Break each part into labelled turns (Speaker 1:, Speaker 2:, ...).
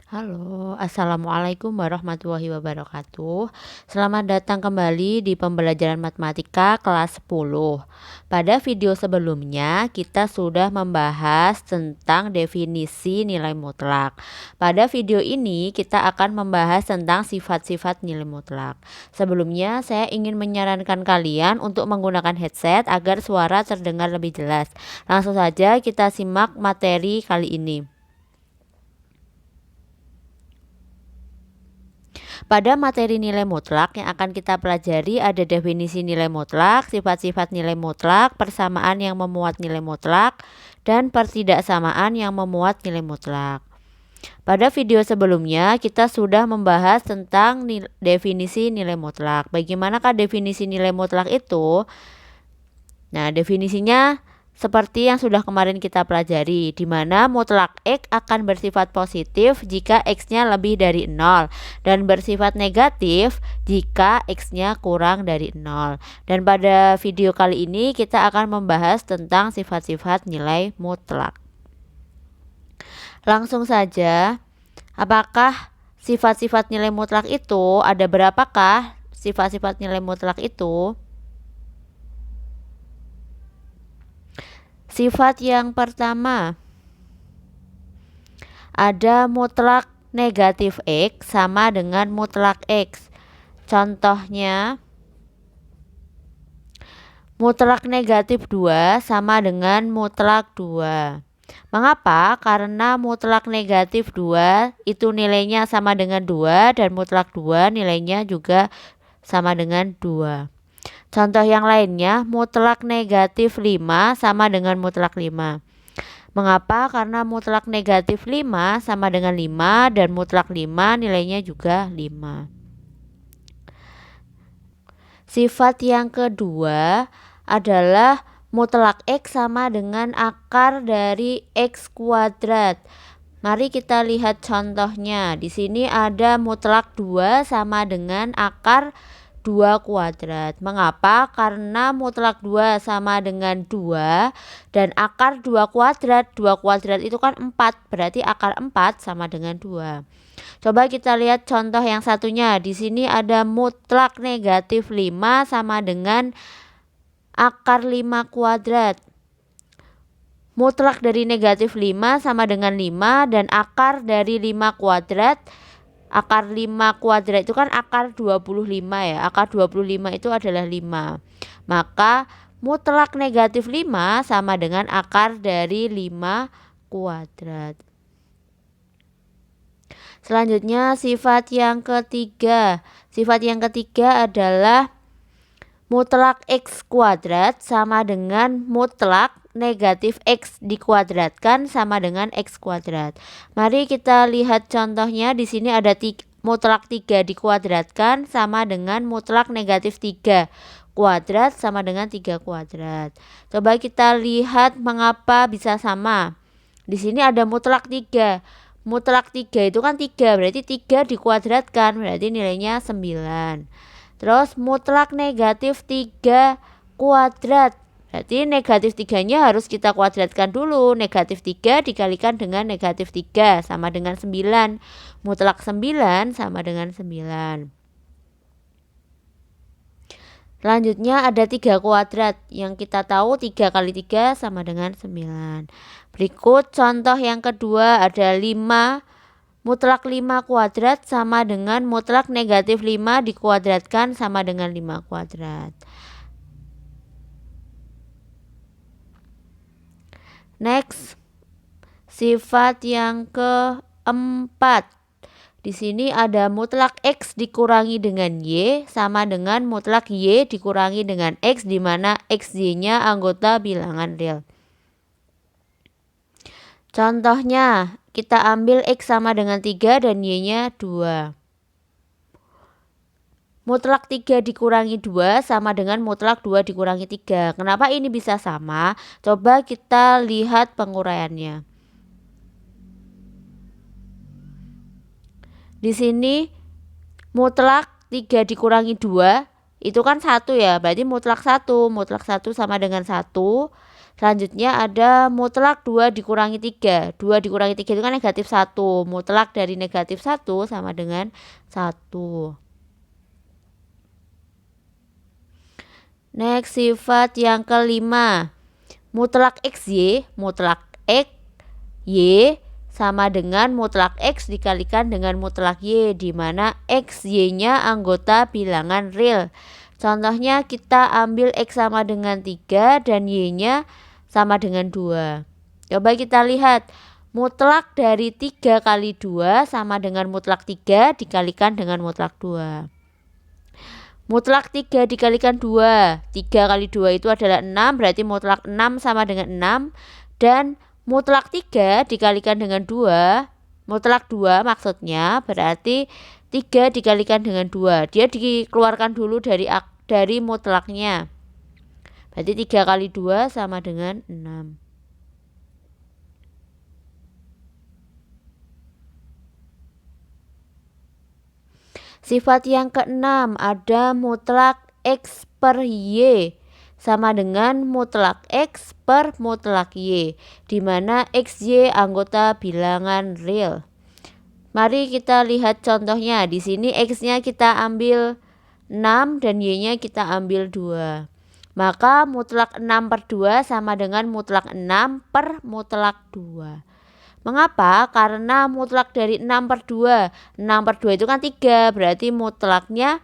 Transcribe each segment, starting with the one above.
Speaker 1: Halo, Assalamualaikum warahmatullahi wabarakatuh. Selamat datang kembali di pembelajaran matematika kelas 10. Pada video sebelumnya, kita sudah membahas tentang definisi nilai mutlak. Pada video ini, kita akan membahas tentang sifat-sifat nilai mutlak. Sebelumnya, saya ingin menyarankan kalian untuk menggunakan headset agar suara terdengar lebih jelas. Langsung saja kita simak materi kali ini. Pada materi nilai mutlak yang akan kita pelajari ada definisi nilai mutlak, sifat-sifat nilai mutlak, persamaan yang memuat nilai mutlak, dan pertidaksamaan yang memuat nilai mutlak. Pada video sebelumnya kita sudah membahas tentang definisi nilai mutlak. Bagaimanakah definisi nilai mutlak itu? Nah, definisinya seperti yang sudah kemarin kita pelajari, di mana mutlak X akan bersifat positif jika X-nya lebih dari 0 dan bersifat negatif jika X-nya kurang dari 0. Dan pada video kali ini kita akan membahas tentang sifat-sifat nilai mutlak. Langsung saja, apakah sifat-sifat nilai mutlak itu? Ada berapakah sifat-sifat nilai mutlak itu? Sifat yang pertama, ada mutlak negatif X sama dengan mutlak X. Contohnya, mutlak negatif 2 sama dengan mutlak 2. Mengapa? Karena mutlak negatif 2 itu nilainya sama dengan 2 dan mutlak 2 nilainya juga sama dengan 2. Contoh yang lainnya, mutlak negatif 5 sama dengan mutlak 5. Mengapa? Karena mutlak negatif 5 sama dengan 5 dan mutlak 5 nilainya juga 5. Sifat yang kedua adalah mutlak X sama dengan akar dari X kuadrat. Mari kita lihat contohnya. Di sini ada mutlak 2 sama dengan akar 2 kuadrat. Mengapa? Karena mutlak 2 sama dengan 2 dan akar 2 kuadrat. 2 kuadrat itu kan 4, berarti akar 4 sama dengan 2. Coba kita lihat contoh yang satunya. Di sini ada mutlak negatif 5 sama dengan akar 5 kuadrat. Mutlak dari negatif 5 sama dengan 5 dan akar dari 5 kuadrat. Akar 5 kuadrat itu kan akar 25 ya. Akar 25 itu adalah 5. Maka mutlak negatif 5 sama dengan akar dari 5 kuadrat. Selanjutnya sifat yang ketiga. Sifat yang ketiga adalah mutlak X kuadrat sama dengan mutlak negatif X dikuadratkan sama dengan X kuadrat. Mari kita lihat contohnya. Di sini ada mutlak 3 dikuadratkan sama dengan mutlak negatif 3 kuadrat sama dengan 3 kuadrat. Coba kita lihat mengapa bisa sama. Di sini ada mutlak 3. Mutlak 3 itu kan 3, berarti 3 dikuadratkan, berarti nilainya 9. Terus mutlak negatif 3 kuadrat. Berarti negatif 3-nya harus kita kuadratkan dulu. Negatif 3 dikalikan dengan negatif 3 sama dengan 9. Mutlak 9 sama dengan 9. Selanjutnya ada 3 kuadrat. Yang kita tahu 3 kali 3 sama dengan 9. Berikut contoh yang kedua ada 5. Mutlak 5 kuadrat sama dengan mutlak negatif 5 dikuadratkan sama dengan 5 kuadrat. Next, sifat yang keempat. Di sini ada mutlak X dikurangi dengan Y sama dengan mutlak Y dikurangi dengan X, di mana XY-nya anggota bilangan real. Contohnya, kita ambil X sama dengan 3 dan Y-nya 2. Mutlak 3 dikurangi 2 sama dengan mutlak 2 dikurangi 3. Kenapa ini bisa sama? Coba kita lihat penguraiannya. Di sini mutlak 3 dikurangi 2 itu kan 1 ya. Berarti mutlak 1. Mutlak 1 sama dengan 1. Selanjutnya ada mutlak 2 dikurangi 3. 2 dikurangi 3 itu kan negatif 1. Mutlak dari negatif 1 sama dengan 1. Next, sifat yang kelima. Mutlak XY, mutlak X, Y sama dengan mutlak X dikalikan dengan mutlak Y, di mana X, Y-nya anggota bilangan real. Contohnya kita ambil X sama dengan 3 dan Y-nya sama dengan 2. Coba kita lihat. Mutlak dari 3 kali 2 sama dengan mutlak 3 dikalikan dengan mutlak 2. Mutlak 3 dikalikan 2. 3 kali 2 itu adalah 6, berarti mutlak 6 sama dengan 6. Dan mutlak 3 dikalikan dengan 2, mutlak 2 maksudnya, berarti 3 dikalikan dengan 2. Dia dikeluarkan dulu dari mutlaknya. Berarti 3 kali 2 sama dengan 6. Sifat yang keenam ada mutlak X per Y sama dengan mutlak X per mutlak Y, di mana XY anggota bilangan real. Mari kita lihat contohnya. Di sini X-nya kita ambil 6 dan Y-nya kita ambil 2. Maka mutlak 6 per 2 sama dengan mutlak 6 per mutlak 2. Mengapa? Karena mutlak dari 6 per 2. 6 per 2 itu kan 3. Berarti mutlaknya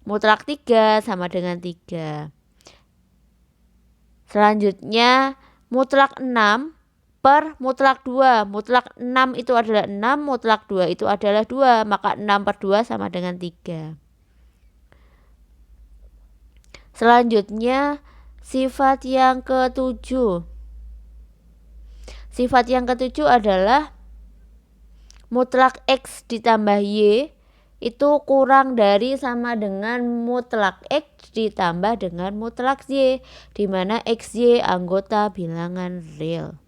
Speaker 1: mutlak 3 sama dengan 3. Selanjutnya mutlak 6 per mutlak 2. Mutlak 6 itu adalah 6, mutlak 2 itu adalah 2. Maka 6 per 2 sama dengan 3. Selanjutnya sifat yang ketujuh. Sifat yang ketujuh adalah mutlak X ditambah Y itu kurang dari sama dengan mutlak X ditambah dengan mutlak Y, di mana XY anggota bilangan real.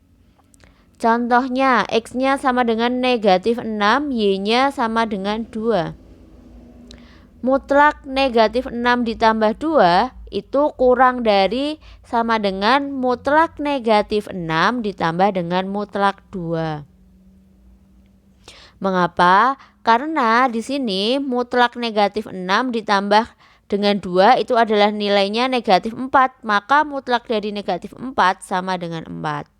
Speaker 1: Contohnya, X-nya sama dengan negatif 6, Y-nya sama dengan 2. Mutlak negatif 6 ditambah 2 itu kurang dari sama dengan mutlak negatif 6 ditambah dengan mutlak 2. Mengapa? Karena di sini mutlak negatif 6 ditambah dengan 2 itu adalah nilainya negatif 4. Maka mutlak dari negatif 4 sama dengan 4.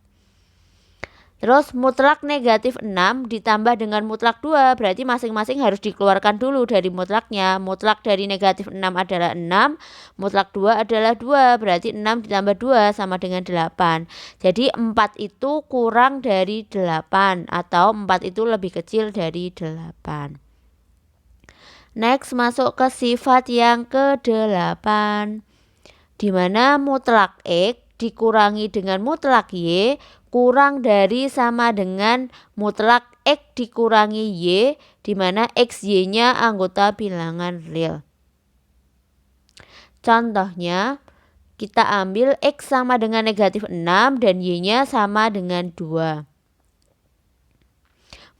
Speaker 1: Terus mutlak negatif 6 ditambah dengan mutlak 2, berarti masing-masing harus dikeluarkan dulu dari mutlaknya. Mutlak dari negatif 6 adalah 6, mutlak 2 adalah 2, berarti 6 ditambah 2 sama dengan 8. Jadi 4 itu kurang dari 8 atau 4 itu lebih kecil dari 8. Next, masuk ke sifat yang ke-8, di mana mutlak X dikurangi dengan mutlak Y kurang dari sama dengan mutlak X dikurangi Y, di mana XY-nya anggota bilangan real. Contohnya, kita ambil X sama dengan negatif 6 dan Y-nya sama dengan 2.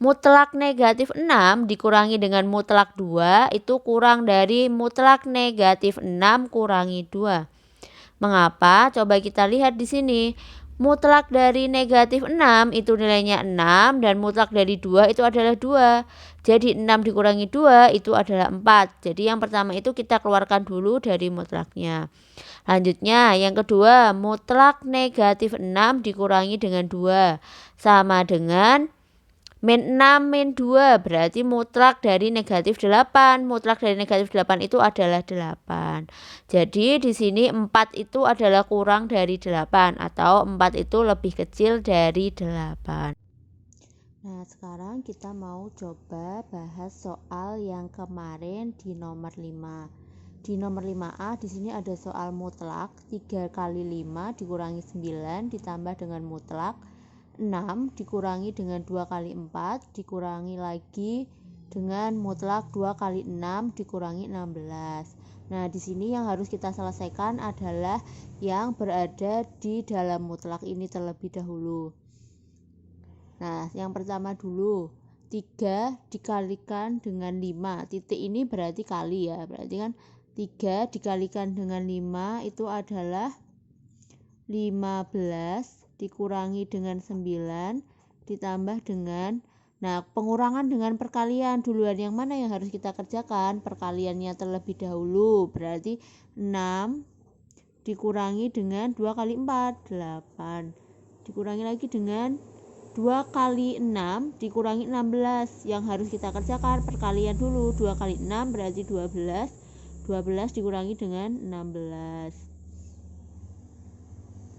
Speaker 1: Mutlak negatif 6 dikurangi dengan mutlak 2 itu kurang dari mutlak negatif 6 kurangi 2. Mengapa? Coba kita lihat di sini. Mutlak dari negatif 6 itu nilainya 6 dan mutlak dari 2 itu adalah 2. Jadi 6 dikurangi 2 itu adalah 4. Jadi yang pertama itu kita keluarkan dulu dari mutlaknya. Lanjutnya yang kedua, mutlak negatif 6 dikurangi dengan 2 sama dengan min 6 min 2, berarti mutlak dari negatif 8. Mutlak dari negatif 8 itu adalah 8. Jadi di sini 4 itu adalah kurang dari 8 atau 4 itu lebih kecil dari 8. Nah, sekarang kita mau coba bahas soal yang kemarin di nomor 5. Di nomor 5A di sini ada soal mutlak 3 kali 5 dikurangi 9 ditambah dengan mutlak 6 dikurangi dengan 2 kali 4 dikurangi lagi dengan mutlak 2 kali 6 dikurangi 16. Nah, di sini yang harus kita selesaikan adalah yang berada di dalam mutlak ini terlebih dahulu. Nah, yang pertama dulu 3 dikalikan dengan 5. Titik ini berarti kali ya. Berarti kan 3 dikalikan dengan 5 itu adalah 15 dikurangi dengan 9 ditambah dengan, nah pengurangan dengan perkalian duluan, yang mana yang harus kita kerjakan? Perkaliannya terlebih dahulu, berarti 6 dikurangi dengan 2 kali 4, 8 dikurangi lagi dengan 2 kali 6 dikurangi 16, yang harus kita kerjakan perkalian dulu. 2 kali 6 berarti 12, 12 dikurangi dengan 16,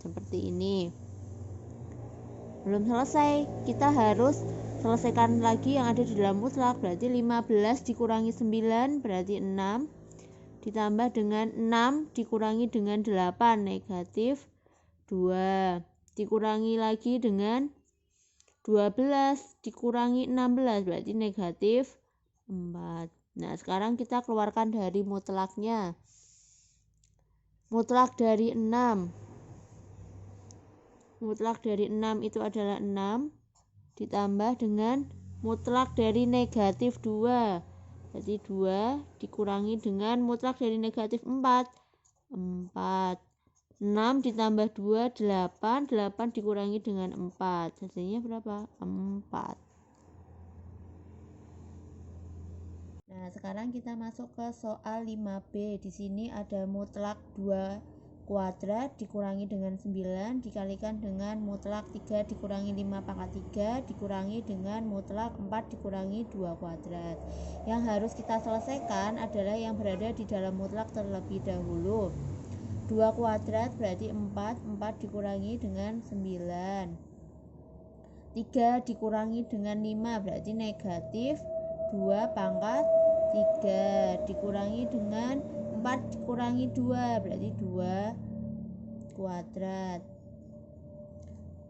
Speaker 1: seperti ini. Belum selesai, kita harus selesaikan lagi yang ada di dalam mutlak, berarti 15 dikurangi 9 berarti 6 ditambah dengan 6 dikurangi dengan 8 negatif 2 dikurangi lagi dengan 12 dikurangi 16 berarti negatif 4. Nah sekarang kita keluarkan dari mutlaknya. Mutlak dari 6 itu adalah 6 ditambah dengan mutlak dari negatif 2, berarti 2 dikurangi dengan mutlak dari negatif 4, 6 ditambah 2, 8 dikurangi dengan 4, hasilnya berapa? 4. Nah sekarang kita masuk ke soal 5B. Di sini ada mutlak 2 kuadrat dikurangi dengan 9 dikalikan dengan mutlak 3 dikurangi 5 pangkat 3 dikurangi dengan mutlak 4 dikurangi 2 kuadrat. Yang harus kita selesaikan adalah yang berada di dalam mutlak terlebih dahulu. 2 kuadrat berarti 4 dikurangi dengan 9, 3 dikurangi dengan 5 berarti negatif 2 pangkat 3 dikurangi dengan 4 dikurangi 2 berarti 2 kuadrat.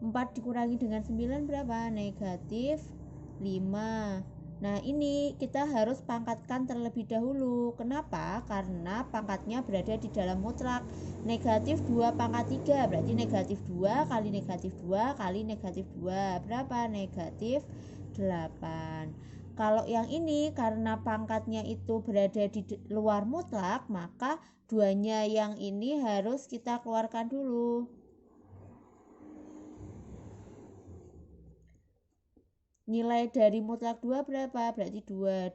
Speaker 1: 4 dikurangi dengan 9 berapa? Negatif 5. Nah ini kita harus pangkatkan terlebih dahulu. Kenapa? Karena pangkatnya berada di dalam mutlak. Negatif 2 pangkat 3 berarti negatif 2 kali negatif 2 kali negatif 2 berapa? Negatif 8. Kalau yang ini karena pangkatnya itu berada di luar mutlak, maka duanya yang ini harus kita keluarkan dulu. Nilai dari mutlak 2 berapa? Berarti 2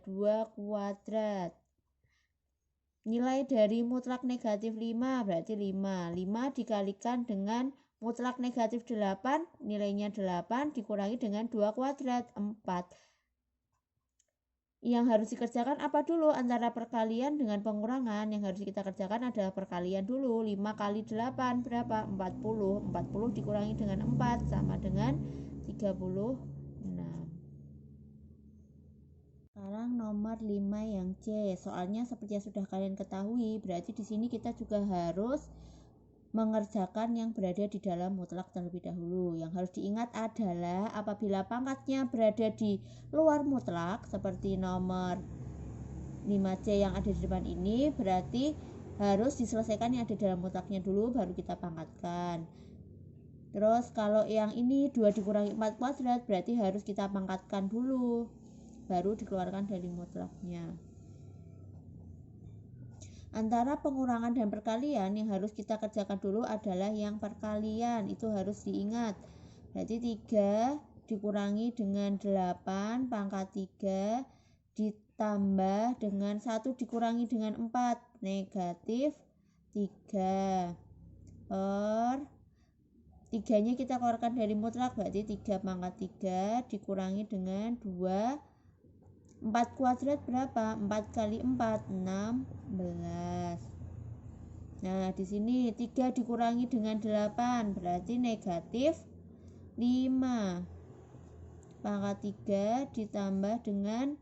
Speaker 1: kuadrat. Nilai dari mutlak negatif 5 berarti 5 dikalikan dengan mutlak negatif 8, nilainya 8 dikurangi dengan 2 kuadrat, 4. Yang harus dikerjakan apa dulu antara perkalian dengan pengurangan? Yang harus kita kerjakan adalah perkalian dulu. 5 kali 8 berapa? 40. 40 dikurangi dengan 4 sama dengan 36. Sekarang nomor 5 yang C. Soalnya seperti yang sudah kalian ketahui, berarti di sini kita juga harus mengerjakan yang berada di dalam mutlak terlebih dahulu. Yang harus diingat adalah apabila pangkatnya berada di luar mutlak seperti nomor 5C yang ada di depan ini, berarti harus diselesaikan yang ada dalam mutlaknya dulu baru kita pangkatkan. Terus kalau yang ini 2 dikurangi 4 kuadrat berarti harus kita pangkatkan dulu baru dikeluarkan dari mutlaknya. Antara pengurangan dan perkalian yang harus kita kerjakan dulu adalah yang perkalian, itu harus diingat. Berarti 3 dikurangi dengan 8 pangkat 3 ditambah dengan 1 dikurangi dengan 4 negatif 3 per 3-nya kita keluarkan dari mutlak berarti 3 pangkat 3 dikurangi dengan 2. 4 kuadrat berapa? 4 kali 4, 16. Nah, di sini 3 dikurangi dengan 8 berarti negatif 5. Pangkat 3 ditambah dengan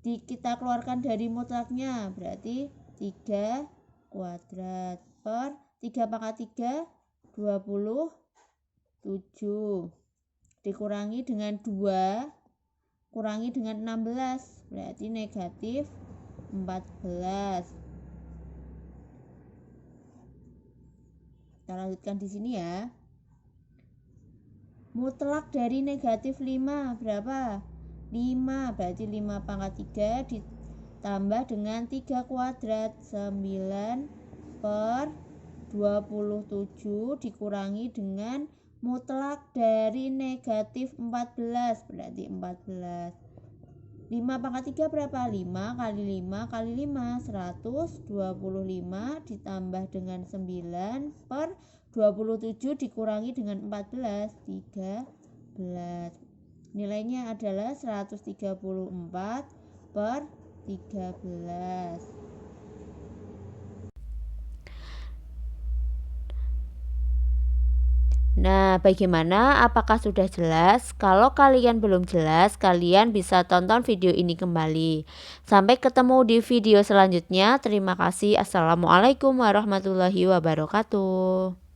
Speaker 1: kita keluarkan dari mutlaknya berarti 3 kuadrat per 3 pangkat 3, 27. Dikurangi dengan 2 kurangi dengan 16 berarti negatif 14. Kita lanjutkan di sini ya. Mutlak dari negatif 5 berapa? 5 berarti 5 pangkat 3 ditambah dengan 3 kuadrat 9 per 27 dikurangi dengan mutlak dari negatif 14, berarti 14. 5 pangkat 3 berapa? 5 kali 5 kali 5, 125 ditambah dengan 9 per 27 dikurangi dengan 14, 13. Nilainya adalah 134 per 13. Nah, bagaimana? Apakah sudah jelas? Kalau kalian belum jelas, kalian bisa tonton video ini kembali. Sampai ketemu di video selanjutnya. Terima kasih. Assalamualaikum warahmatullahi wabarakatuh.